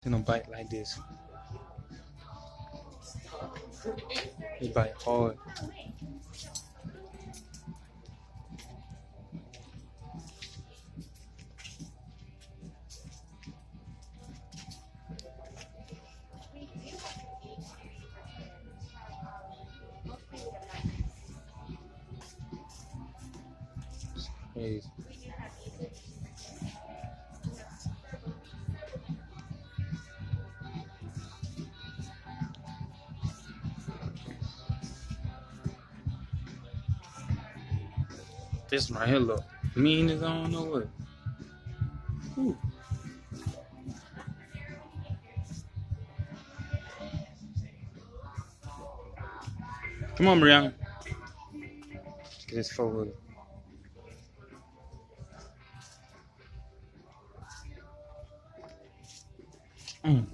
They don't bite like this. They bite hard. It's crazy. This one right here look mean as I don't know what. Ooh. Come on, Brianna. Get this forward. Mm.